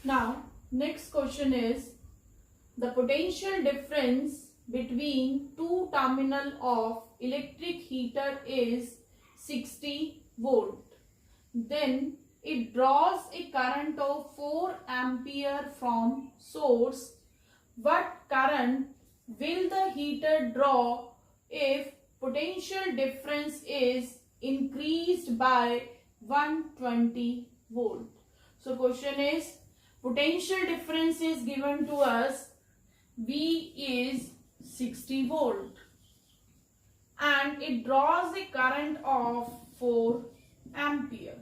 Now, next question is the potential difference between two terminal of electric heater is 60 volt. Then it draws a current of 4 ampere from source. What current will the heater draw if potential difference is increased by 120 volt? So question is, potential difference is given to us. V is 60 volt and it draws a current of 4 ampere.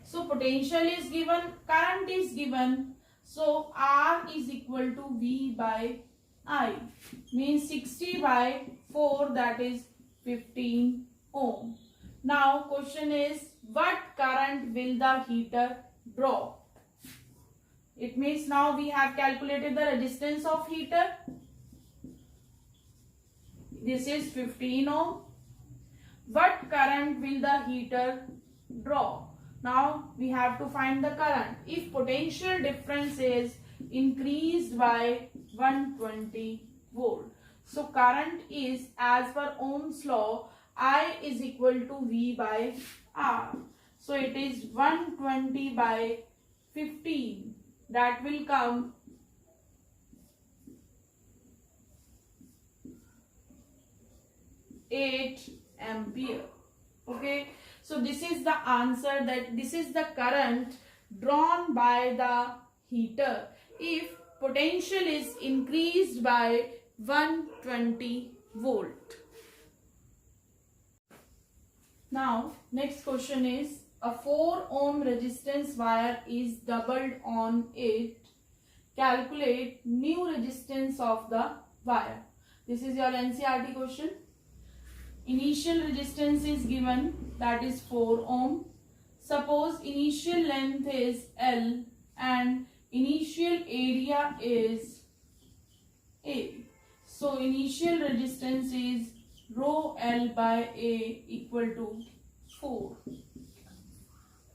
So potential is given, current is given. So R is equal to V by I, means 60 by 4, that is 15 ohm. Now question is, what current will the heater draw? It means now we have calculated the resistance of heater. This is 15 ohm. What current will the heater draw? Now we have to find the current. If potential difference is increased by 120 volt. So current is, as per Ohm's law, I is equal to V by R. So it is 120 by 15. That will come 8 ampere. Okay. So this is the answer, that this is the current drawn by the heater if potential is increased by 120 volt. Now next question is, a 4 ohm resistance wire is doubled on it. Calculate new resistance of the wire. This is your NCERT question. Initial resistance is given, that is 4 ohm. Suppose initial length is L and initial area is A. So initial resistance is rho L by A equal to 4.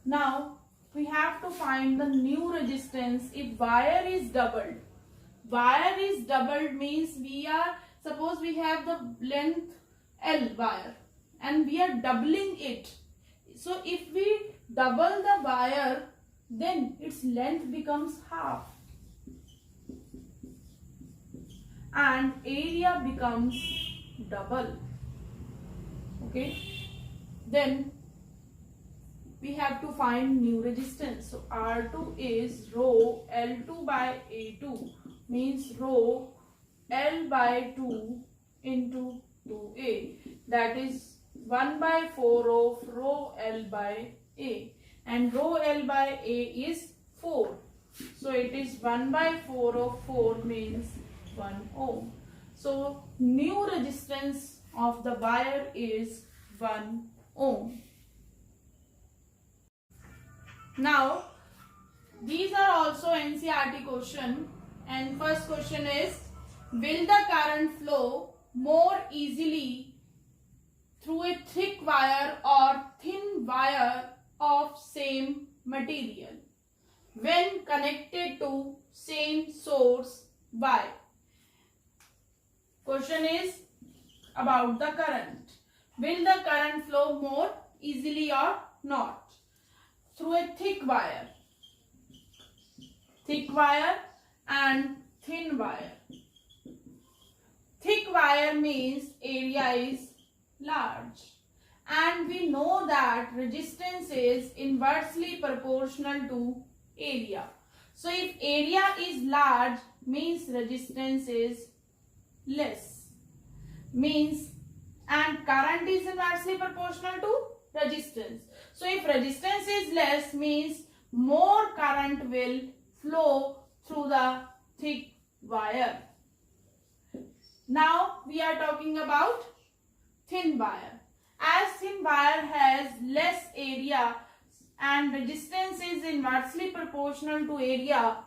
Now we have to find the new resistance if wire is doubled. Wire is doubled means suppose we have the length L wire and we are doubling it. So if we double the wire, then its length becomes half and area becomes double. Okay, then we have to find new resistance. So R2 is rho L2 by A2, means rho L by 2 into 2A, that is 1 by 4 of rho L by A, and rho L by A is 4. So it is 1 by 4 of 4 means 1 ohm. So new resistance of the wire is 1 ohm. Now these are also NCERT question, and first question is, will the current flow more easily through a thick wire or thin wire of same material when connected to same source? Why? Question is about the current. Will the current flow more easily or not? Through a thick wire and thin wire. Thick wire means area is large, and we know that resistance is inversely proportional to area. So if area is large, means resistance is less, and current is inversely proportional to resistance. So if resistance is less, means more current will flow through the thick wire. Now we are talking about thin wire. As thin wire has less area and resistance is inversely proportional to area,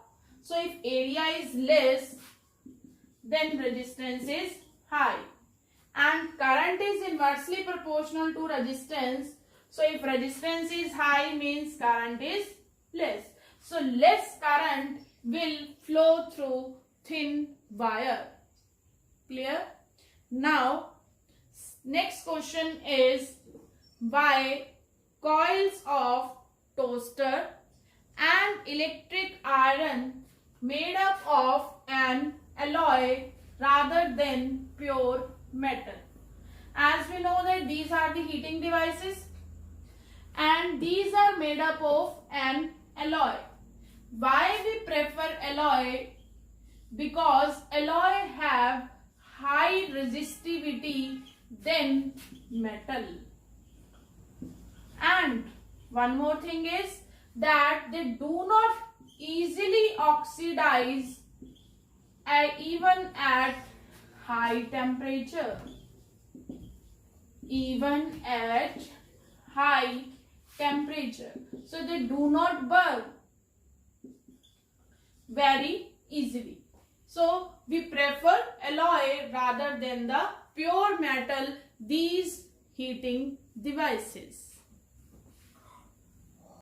so if area is less, then resistance is high, and current is inversely proportional to resistance. So if resistance is high, means current is less. So less current will flow through thin wire. Clear? Now next question is why coils of toaster and electric iron made up of an alloy rather than pure metal. As we know that these are the heating devices and these are made up of an alloy. Why we prefer alloy? Because alloy have high resistivity than metal. And one more thing is that they do not easily oxidize even at high temperature. Even at high temperature. So they do not burn very easily. So we prefer alloy rather than the pure metal, these heating devices.